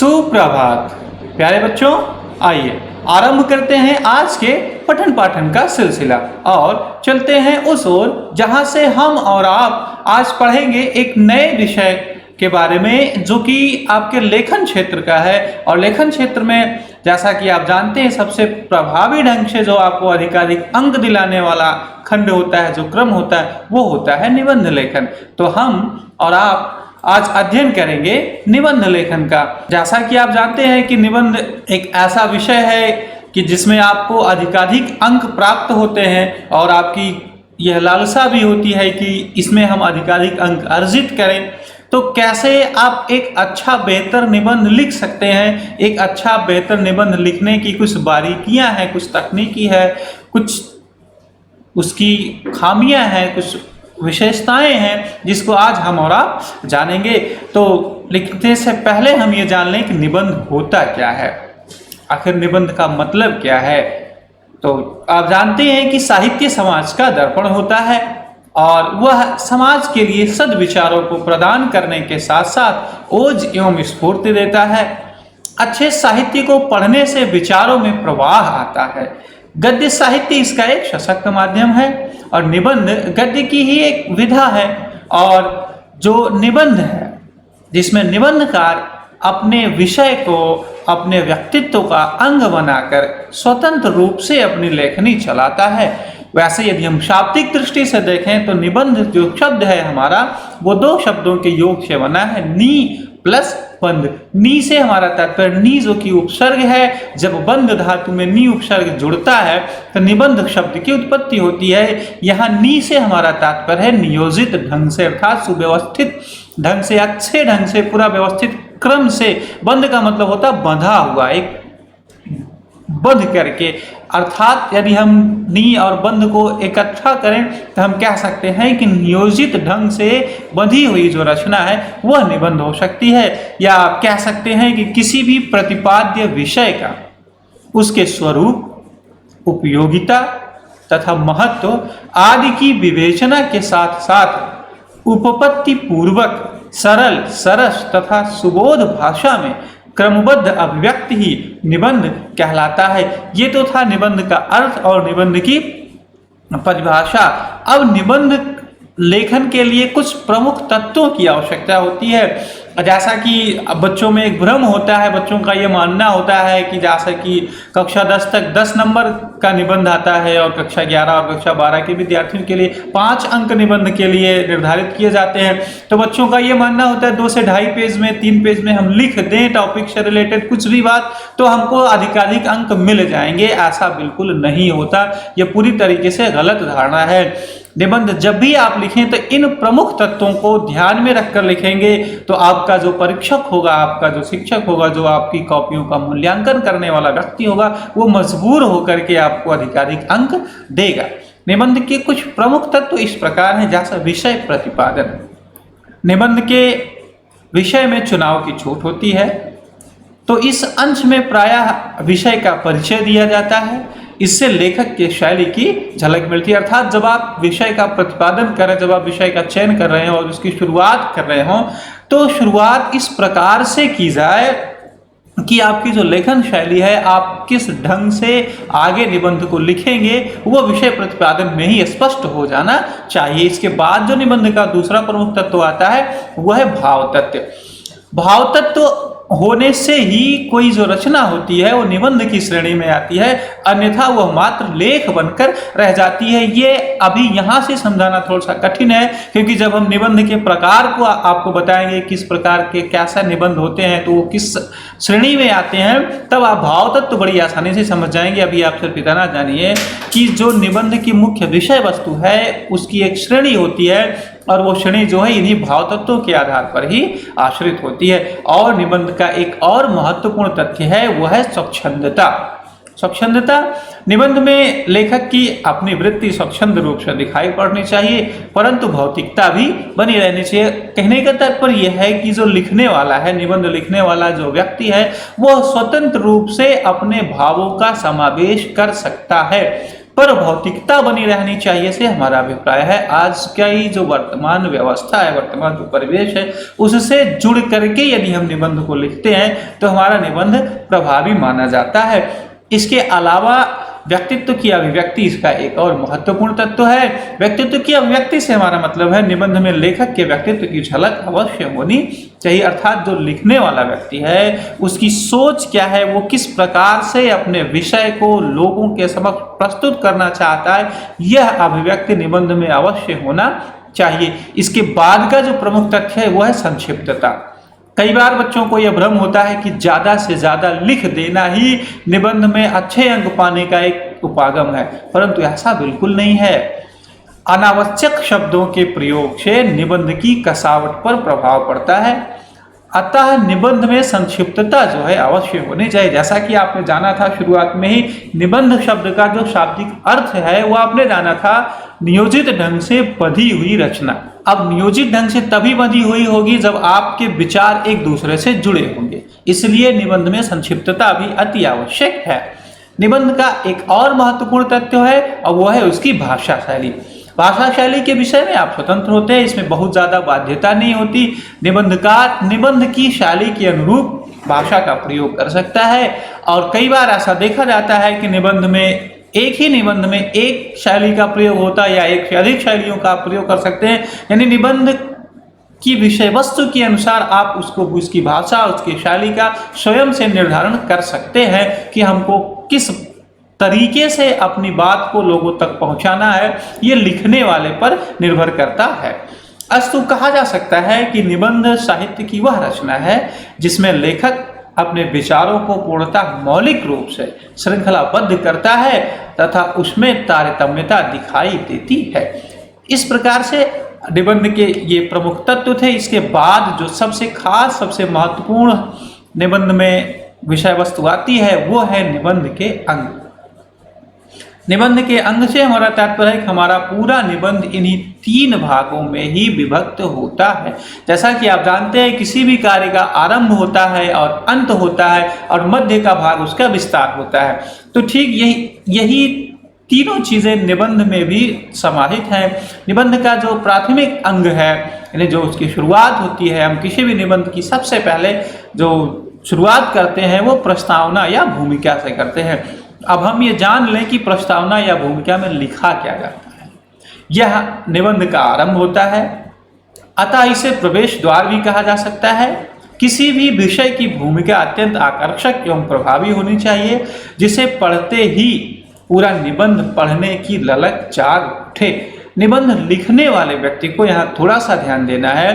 सुप्रभात प्यारे बच्चों, आइए आरंभ करते हैं आज के पठन पाठन का सिलसिला और चलते हैं उस ओर जहां से हम और आप आज पढ़ेंगे एक नए विषय के बारे में जो कि आपके लेखन क्षेत्र का है। और लेखन क्षेत्र में जैसा कि आप जानते हैं सबसे प्रभावी ढंग से जो आपको अधिकाधिक अंक दिलाने वाला खंड होता है, जो क्रम होता है, वो होता है निबंध लेखन। तो हम और आप आज अध्ययन करेंगे निबंध लेखन का। जैसा कि आप जानते हैं कि निबंध एक ऐसा विषय है कि जिसमें आपको अधिकाधिक अंक प्राप्त होते हैं और आपकी यह लालसा भी होती है कि इसमें हम अधिकाधिक अंक अर्जित करें। तो कैसे आप एक अच्छा बेहतर निबंध लिख सकते हैं, एक अच्छा बेहतर निबंध लिखने की कुछ बारीकियां हैं, कुछ तकनीकी है, कुछ उसकी खामियां हैं, कुछ विशेषताएं हैं जिसको आज हम और आप जानेंगे। तो लिखने से पहले हम ये जान लें कि निबंध होता क्या है, आखिर निबंध का मतलब क्या है। तो आप जानते हैं कि साहित्य समाज का दर्पण होता है और वह समाज के लिए सद्विचारों को प्रदान करने के साथ साथ ओज एवं स्फूर्ति देता है। अच्छे साहित्य को पढ़ने से विचारों में प्रवाह आता है। गद्य साहित्य इसका एक सशक्त माध्यम है और निबंध गद्य की ही एक विधा है। और जो निबंध है जिसमें निबंधकार अपने विषय को अपने व्यक्तित्व का अंग बनाकर स्वतंत्र रूप से अपनी लेखनी चलाता है। वैसे यदि हम शाब्दिक दृष्टि से देखें तो निबंध जो शब्द है हमारा वो दो शब्दों के योग से बना है, नी प्लस बंध। नी से हमारा तात्पर्य नी जो कि उपसर्ग है, जब बंध धातु में नी उपसर्ग जुड़ता है तो निबंध शब्द की उत्पत्ति होती है। यहाँ नी से हमारा तात्पर्य है नियोजित ढंग से, अर्थात सुव्यवस्थित ढंग से, अच्छे ढंग से, पूरा व्यवस्थित क्रम से। बंध का मतलब होता है बंधा हुआ, एक बंध करके। अर्थात यदि हम नी और बंध को इकट्ठा करें तो हम कह सकते हैं कि नियोजित ढंग से बंधी हुई जो रचना है वह निबंध हो सकती है। या आप कह सकते हैं कि किसी भी प्रतिपाद्य विषय का उसके स्वरूप, उपयोगिता तथा महत्व आदि की विवेचना के साथ साथ उपपत्ति पूर्वक सरल, सरस तथा सुबोध भाषा में क्रमबद्ध अभिव्यक्ति ही निबंध कहलाता है। ये तो था निबंध का अर्थ और निबंध की परिभाषा। अब निबंध लेखन के लिए कुछ प्रमुख तत्वों की आवश्यकता होती है। जैसा कि बच्चों में एक भ्रम होता है, बच्चों का ये मानना होता है कि जैसा कि कक्षा 10 तक 10 नंबर का निबंध आता है और कक्षा 11 और कक्षा 12 के विद्यार्थियों के लिए 5 अंक निबंध के लिए निर्धारित किए जाते हैं। तो बच्चों का ये मानना होता है 2 से ढाई पेज में, 3 पेज में हम लिख दें टॉपिक से रिलेटेड कुछ भी बात तो हमको अधिकाधिक अंक मिल जाएंगे। ऐसा बिल्कुल नहीं होता, ये पूरी तरीके से गलत धारणा है। निबंध जब भी आप लिखें तो इन प्रमुख तत्वों को ध्यान में रखकर लिखेंगे तो आपका जो परीक्षक होगा, आपका जो शिक्षक होगा, जो आपकी कॉपियों का मूल्यांकन करने वाला व्यक्ति होगा, वो मजबूर होकर के आपको अधिकाधिक अंक देगा। निबंध के कुछ प्रमुख तत्व इस प्रकार हैं, जैसा विषय प्रतिपादन। निबंध के विषय में चुनाव की छूट होती है। तो इस अंश में प्रायः विषय का परिचय दिया जाता है। इससे लेखक की शैली की झलक मिलती है। अर्थात जब आप विषय का प्रतिपादन कर रहे हैं, जब आप विषय का चयन कर रहे हो और उसकी शुरुआत कर रहे हो तो शुरुआत इस प्रकार से की जाए कि आपकी जो लेखन शैली है, आप किस ढंग से आगे निबंध को लिखेंगे वो विषय प्रतिपादन में ही स्पष्ट हो जाना चाहिए। इसके बाद जो निबंध का दूसरा प्रमुख तत्व आता है वह है भाव तत्व। भाव तत्व होने से ही कोई जो रचना होती है वो निबंध की श्रेणी में आती है, अन्यथा वह मात्र लेख बनकर रह जाती है। ये अभी यहाँ से समझाना थोड़ा सा कठिन है क्योंकि जब हम निबंध के प्रकार को आपको बताएंगे किस प्रकार के कैसा निबंध होते हैं तो वो किस श्रेणी में आते हैं, तब आप भाव तत्व बड़ी आसानी से समझ जाएंगे। अभी आप सिर्फ इतना जानिए कि जो निबंध की मुख्य विषय वस्तु है उसकी एक श्रेणी होती है और वो श्रेणी जो है इन्हीं भाव तत्वों के आधार पर ही आश्रित होती है। और निबंध का एक और महत्वपूर्ण तथ्य है वह है स्वच्छंदता। स्वच्छंदता निबंध में लेखक की अपनी वृत्ति स्वच्छंद रूप से दिखाई पड़नी चाहिए, परंतु भौतिकता भी बनी रहनी चाहिए। कहने का तात्पर्य यह है कि जो लिखने वाला है, निबंध लिखने वाला जो व्यक्ति है, वह स्वतंत्र रूप से अपने भावों का समावेश कर सकता है। पर भौतिकता बनी रहनी चाहिए से हमारा अभिप्राय है। आज का ही जो वर्तमान व्यवस्था है, वर्तमान जो परिवेश है, उससे जुड़ करके यदि हम निबंध को लिखते हैं तो हमारा निबंध प्रभावी माना जाता है। इसके अलावा व्यक्तित्व की अभिव्यक्ति इसका एक और महत्वपूर्ण तत्व है। व्यक्तित्व की अभिव्यक्ति से हमारा मतलब है निबंध में लेखक के व्यक्तित्व की झलक अवश्य होनी चाहिए, अर्थात जो लिखने वाला व्यक्ति है उसकी सोच क्या है, वो किस प्रकार से अपने विषय को लोगों के समक्ष प्रस्तुत करना चाहता है, यह अभिव्यक्ति निबंध में अवश्य होना चाहिए। इसके बाद का जो प्रमुख तथ्य है वो है संक्षिप्तता। कई बार बच्चों को यह भ्रम होता है कि ज़्यादा से ज़्यादा लिख देना ही निबंध में अच्छे अंक पाने का एक उपागम है, परंतु ऐसा बिल्कुल नहीं है। अनावश्यक शब्दों के प्रयोग से निबंध की कसावट पर प्रभाव पड़ता है, अतः निबंध में संक्षिप्तता जो है अवश्य होनी चाहिए। जैसा कि आपने जाना था शुरुआत में ही, निबंध शब्द का जो शाब्दिक अर्थ है वो आपने जाना था नियोजित ढंग से बंधी हुई रचना। अब नियोजित ढंग से तभी बंधी हुई होगी जब आपके विचार एक दूसरे से जुड़े होंगे, इसलिए निबंध में संक्षिप्तता भी अति आवश्यक है। निबंध का एक और महत्वपूर्ण तथ्य है और वो है उसकी भाषा शैली। भाषा शैली के विषय में आप स्वतंत्र होते हैं, इसमें बहुत ज़्यादा बाध्यता नहीं होती। निबंधकार निबंध की शैली के अनुरूप भाषा का प्रयोग कर सकता है और कई बार ऐसा देखा जाता है कि निबंध में एक ही निबंध में एक शैली का प्रयोग होता है या एक से अधिक शैलियों का प्रयोग कर सकते हैं, यानी निबंध की विषय वस्तु के अनुसार आप उसको उसकी भाषा उसकी शैली का स्वयं से निर्धारण कर सकते हैं कि हमको किस तरीके से अपनी बात को लोगों तक पहुंचाना है, ये लिखने वाले पर निर्भर करता है। अस्तु कहा जा सकता है कि निबंध साहित्य की वह रचना है जिसमें लेखक अपने विचारों को पूर्णतः मौलिक रूप से श्रृंखलाबद्ध करता है तथा उसमें तारतम्यता दिखाई देती है। इस प्रकार से निबंध के ये प्रमुख तत्व थे। इसके बाद जो सबसे खास सबसे महत्वपूर्ण निबंध में विषय वस्तु आती है वो है निबंध के अंग। निबंध के अंग से हमारा तात्पर्य है कि हमारा पूरा निबंध इन्हीं 3 भागों में ही विभक्त होता है। जैसा कि आप जानते हैं किसी भी कार्य का आरंभ होता है और अंत होता है और मध्य का भाग उसका विस्तार होता है, तो ठीक यही तीनों चीज़ें निबंध में भी समाहित हैं। निबंध का जो प्राथमिक अंग है, यानी जो उसकी शुरुआत होती है, हम किसी भी निबंध की सबसे पहले जो शुरुआत करते हैं वो प्रस्तावना या भूमिका से करते हैं। अब हम ये जान लें कि प्रस्तावना या भूमिका में लिखा क्या जाता है। यह निबंध का आरंभ होता है, अतः इसे प्रवेश द्वार भी कहा जा सकता है। किसी भी विषय की भूमिका अत्यंत आकर्षक एवं प्रभावी होनी चाहिए जिसे पढ़ते ही पूरा निबंध पढ़ने की ललक जाग उठे। निबंध लिखने वाले व्यक्ति को यहाँ थोड़ा सा ध्यान देना है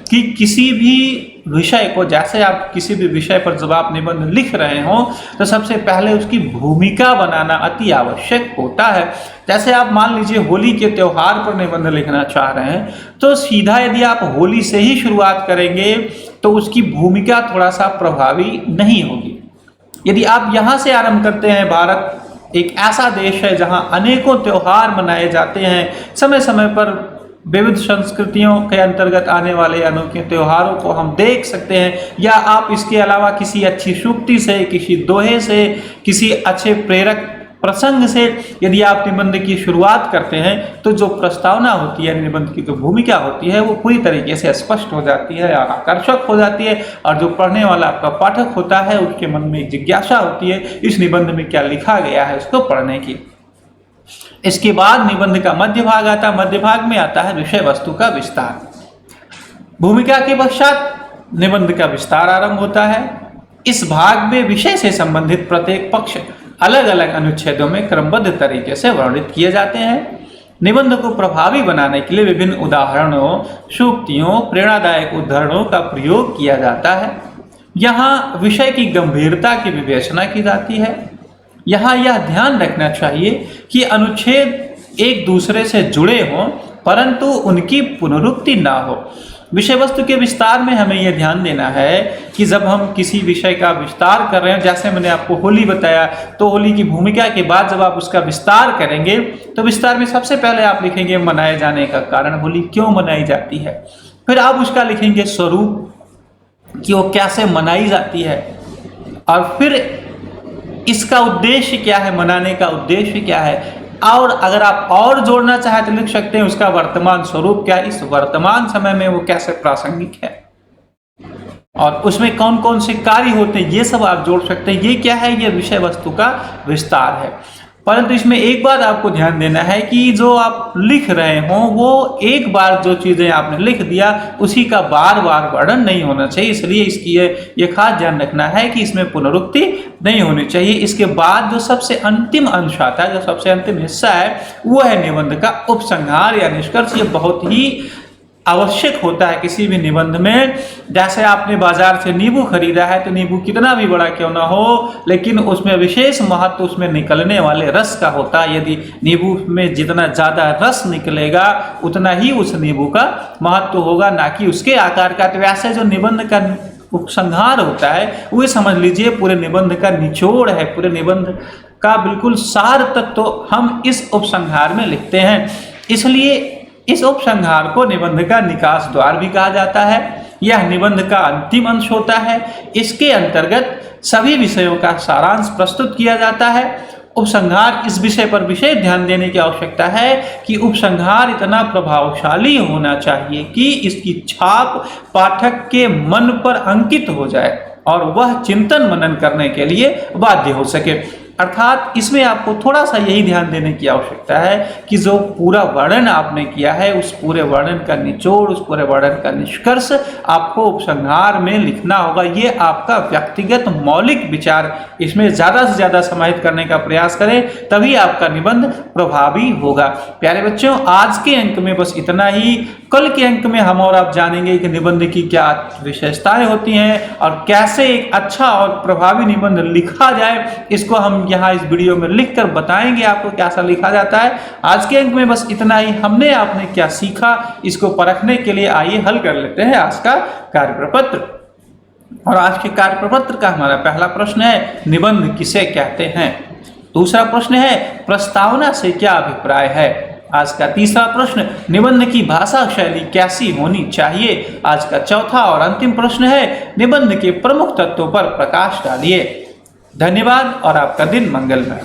कि किसी भी विषय को, जैसे आप किसी भी विषय पर जब आप निबंध लिख रहे हो तो सबसे पहले उसकी भूमिका बनाना अति आवश्यक होता है। जैसे आप मान लीजिए होली के त्यौहार पर निबंध लिखना चाह रहे हैं तो सीधा यदि आप होली से ही शुरुआत करेंगे तो उसकी भूमिका थोड़ा सा प्रभावी नहीं होगी। यदि आप यहाँ से आरंभ करते हैं, भारत एक ऐसा देश है जहाँ अनेकों त्यौहार मनाए जाते हैं, समय समय पर विविध संस्कृतियों के अंतर्गत आने वाले अनोखे त्योहारों को हम देख सकते हैं, या आप इसके अलावा किसी अच्छी सूक्ति से, किसी दोहे से, किसी अच्छे प्रेरक प्रसंग से यदि आप निबंध की शुरुआत करते हैं तो जो प्रस्तावना होती है, निबंध की जो भूमिका होती है वो पूरी तरीके से स्पष्ट हो जाती है, आकर्षक हो जाती है और जो पढ़ने वाला आपका पाठक होता है उसके मन में एक जिज्ञासा होती है इस निबंध में क्या लिखा गया है उसको पढ़ने की। इसके बाद निबंध का मध्य भाग आता है। मध्य भाग में आता है विषय वस्तु का विस्तार। भूमिका के पश्चात निबंध का विस्तार आरंभ होता है। इस भाग में विषय से संबंधित प्रत्येक पक्ष अलग अलग अनुच्छेदों में क्रमबद्ध तरीके से वर्णित किए जाते हैं। निबंध को प्रभावी बनाने के लिए विभिन्न उदाहरणों, सूक्तियों, प्रेरणादायक उदाहरणों का प्रयोग किया जाता है। यहाँ विषय की गंभीरता की विवेचना की जाती है। यहाँ यह ध्यान रखना चाहिए कि अनुच्छेद एक दूसरे से जुड़े हों परंतु उनकी पुनरुक्ति ना हो। विषय वस्तु के विस्तार में हमें यह ध्यान देना है कि जब हम किसी विषय का विस्तार कर रहे हैं, जैसे मैंने आपको होली बताया, तो होली की भूमिका के बाद जब आप उसका विस्तार करेंगे तो विस्तार में सबसे पहले आप लिखेंगे मनाए जाने का कारण, होली क्यों मनाई जाती है। फिर आप उसका लिखेंगे स्वरूप कि वो कैसे मनाई जाती है, और फिर इसका उद्देश्य क्या है, मनाने का उद्देश्य क्या है। और अगर आप और जोड़ना चाहें तो लिख सकते हैं उसका वर्तमान स्वरूप क्या, इस वर्तमान समय में वो कैसे प्रासंगिक है और उसमें कौन कौन से कार्य होते हैं, ये सब आप जोड़ सकते हैं। ये क्या है, ये विषय वस्तु का विस्तार है। परंतु इसमें एक बात आपको ध्यान देना है कि जो आप लिख रहे हो वो एक बार जो चीज़ें आपने लिख दिया उसी का बार बार वर्णन नहीं होना चाहिए, इसलिए इसकी ये खास ध्यान रखना है कि इसमें पुनरुक्ति नहीं होनी चाहिए। इसके बाद जो सबसे अंतिम अंश आता है, जो सबसे अंतिम हिस्सा है, वो है निबंध का उपसंहार या निष्कर्ष। ये बहुत ही आवश्यक होता है किसी भी निबंध में। जैसे आपने बाजार से नींबू खरीदा है तो नींबू कितना भी बड़ा क्यों ना हो, लेकिन उसमें विशेष महत्व उसमें निकलने वाले रस का होता है। यदि नींबू में जितना ज़्यादा रस निकलेगा उतना ही उस नींबू का महत्व होगा, ना कि उसके आकार का। तो वैसे जो निबंध का उपसंहार होता है वो समझ लीजिए पूरे निबंध का निचोड़ है, पूरे निबंध का बिल्कुल सार तक तो हम इस उपसंहार में लिखते हैं। इसलिए इस उपसंहार को निबंध का निकास द्वार भी कहा जाता है। यह निबंध का अंतिम अंश होता है। इसके अंतर्गत सभी विषयों का सारांश प्रस्तुत किया जाता है। उपसंहार, इस विषय पर विशेष ध्यान देने की आवश्यकता है कि उपसंहार इतना प्रभावशाली होना चाहिए कि इसकी छाप पाठक के मन पर अंकित हो जाए और वह चिंतन मनन करने के लिए बाध्य हो सके। अर्थात इसमें आपको थोड़ा सा यही ध्यान देने की आवश्यकता है कि जो पूरा वर्णन आपने किया है उस पूरे वर्णन का निचोड़, उस पूरे वर्णन का निष्कर्ष आपको उपसंहार में लिखना होगा। ये आपका व्यक्तिगत मौलिक विचार, इसमें ज़्यादा से ज़्यादा समाहित करने का प्रयास करें, तभी आपका निबंध प्रभावी होगा। प्यारे बच्चों, आज के अंक में बस इतना ही। कल के अंक में हम और आप जानेंगे कि निबंध की क्या विशेषताएं होती हैं और कैसे एक अच्छा और प्रभावी निबंध लिखा जाए। इसको हम यहाँ इस वीडियो में लिखकर बताएंगे आपको कैसा लिखा जाता है। आज के अंक में बस इतना ही। हमने आपने क्या सीखा इसको परखने के लिए आइए हल कर लेते हैं आज का कार्य प्रपत्र। और आज के कार्य प्रपत्र का हमारा पहला प्रश्न है, निबंध किसे कहते हैं। दूसरा प्रश्न है, प्रस्तावना से क्या अभिप्राय है। आज का तीसरा प्रश्न, निबंध की भाषा शैली कैसी होनी चाहिए। आज का चौथा और अंतिम प्रश्न है, निबंध के प्रमुख तत्वों पर प्रकाश डालिए। धन्यवाद और आपका दिन मंगलमय।